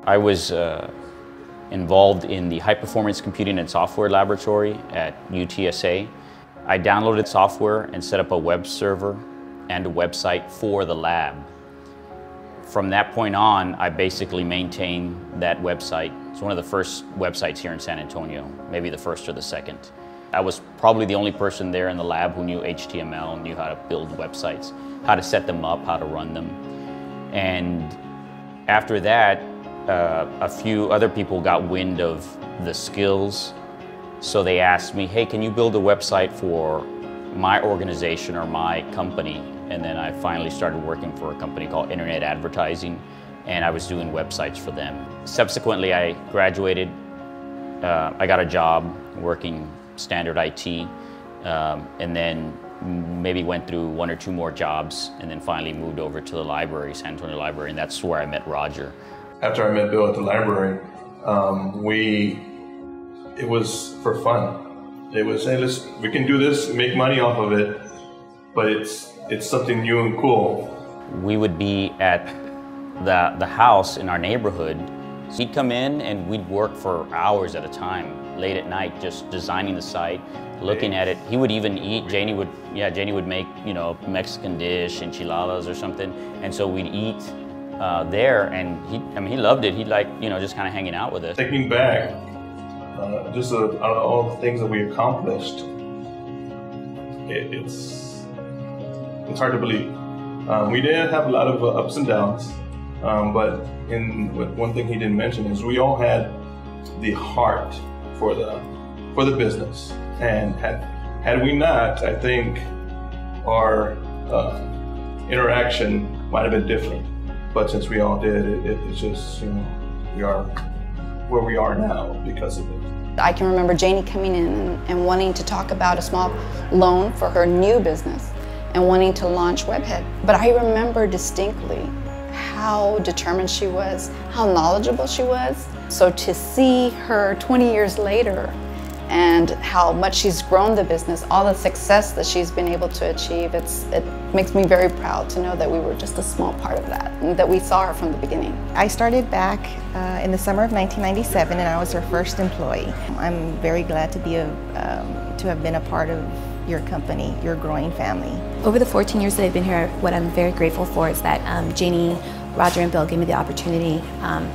I was involved in the High Performance Computing and Software Laboratory at UTSA. I downloaded software and set up a web server and a website for the lab. From that point on, I basically maintained that website. It's one of the first websites here in San Antonio, maybe the first or the second. I was probably the only person there in the lab who knew HTML, knew how to build websites, how to set them up, how to run them. And after that, a few other people got wind of the skills, so they asked me, hey, can you build a website for my organization or my company? And then I finally started working for a company called Internet Advertising, and I was doing websites for them. Subsequently, I graduated. I got a job working standard IT, and then maybe went through one or two more jobs, and then finally moved over to the library, San Antonio Library, and that's where I met Roger. After I met Bill at the library, it was for fun. It was, hey, we can do this, make money off of it, but it's something new and cool. We would be at the house in our neighborhood. He'd come in and we'd work for hours at a time, late at night, just designing the site, looking at it. He would even eat. Janie would make, you know, Mexican dish, enchiladas or something, and so we'd eat there, and he loved it. He'd like, you know, just kind of hanging out with us. Thinking back, just all the things that we accomplished, it's hard to believe. We did have a lot of ups and downs, but one thing he didn't mention is we all had the heart for the business, and had we not, I think our interaction might have been different. But since we all did, it's just, you know, we are where we are now because of it. I can remember Janie coming in and wanting to talk about a small loan for her new business and wanting to launch Webhead. But I remember distinctly how determined she was, how knowledgeable she was. So to see her 20 years later and how much she's grown the business, all the success that she's been able to achieve, it makes me very proud to know that we were just a small part of that, and that we saw her from the beginning. I started back in the summer of 1997, and I was her first employee. I'm very glad to have been a part of your company, your growing family. Over the 14 years that I've been here, what I'm very grateful for is that Janie, Roger, and Bill gave me the opportunity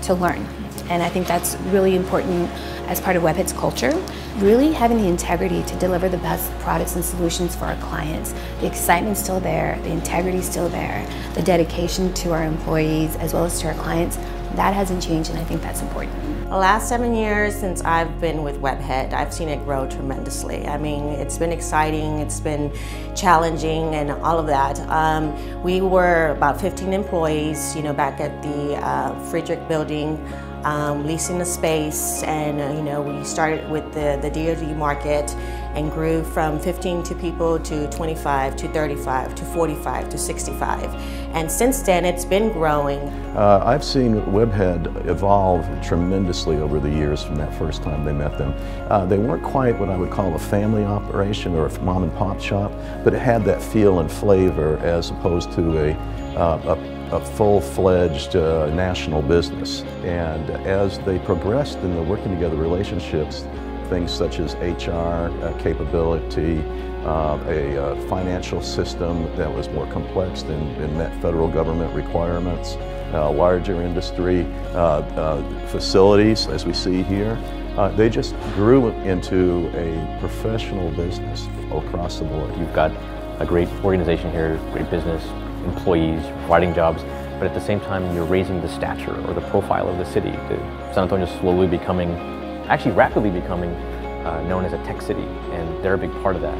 to learn. And I think that's really important as part of Webhead's culture. Really having the integrity to deliver the best products and solutions for our clients. The excitement's still there, the integrity's still there, the dedication to our employees as well as to our clients, that hasn't changed, and I think that's important. The last 7 years since I've been with Webhead, I've seen it grow tremendously. I mean, it's been exciting, it's been challenging, and all of that. We were about 15 employees, you know, back at the Friedrich building, leasing the space, and you know, we started with the DoD market and grew from 15 people to 25 to 35 to 45 to 65. And since then, it's been growing. I've seen Webhead evolve tremendously over the years from that first time they met them. They weren't quite what I would call a family operation or a mom and pop shop, but it had that feel and flavor as opposed to a full-fledged national business. And as they progressed in the working together relationships, things such as HR capability, a financial system that was more complex and met federal government requirements, larger industry facilities, as we see here. They just grew into a professional business across the board. You've got a great organization here, great business, employees, providing jobs, but at the same time you're raising the stature or the profile of the city. San Antonio is slowly becoming, actually rapidly becoming, known as a tech city, and they're a big part of that.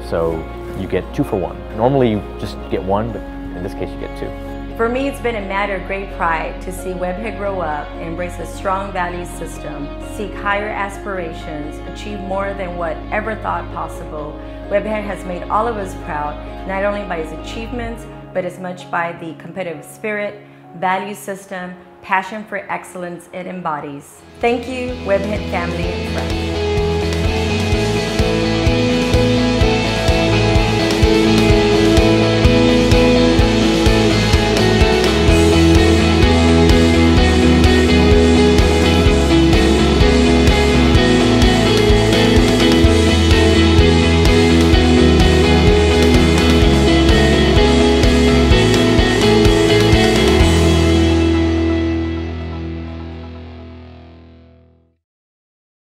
So you get 2 for 1. Normally you just get 1, but in this case you get 2. For me, it's been a matter of great pride to see Webhead grow up, embrace a strong value system, seek higher aspirations, achieve more than what ever thought possible. Webhead has made all of us proud, not only by its achievements, but as much by the competitive spirit, value system, passion for excellence it embodies. Thank you, Webhead family and friends.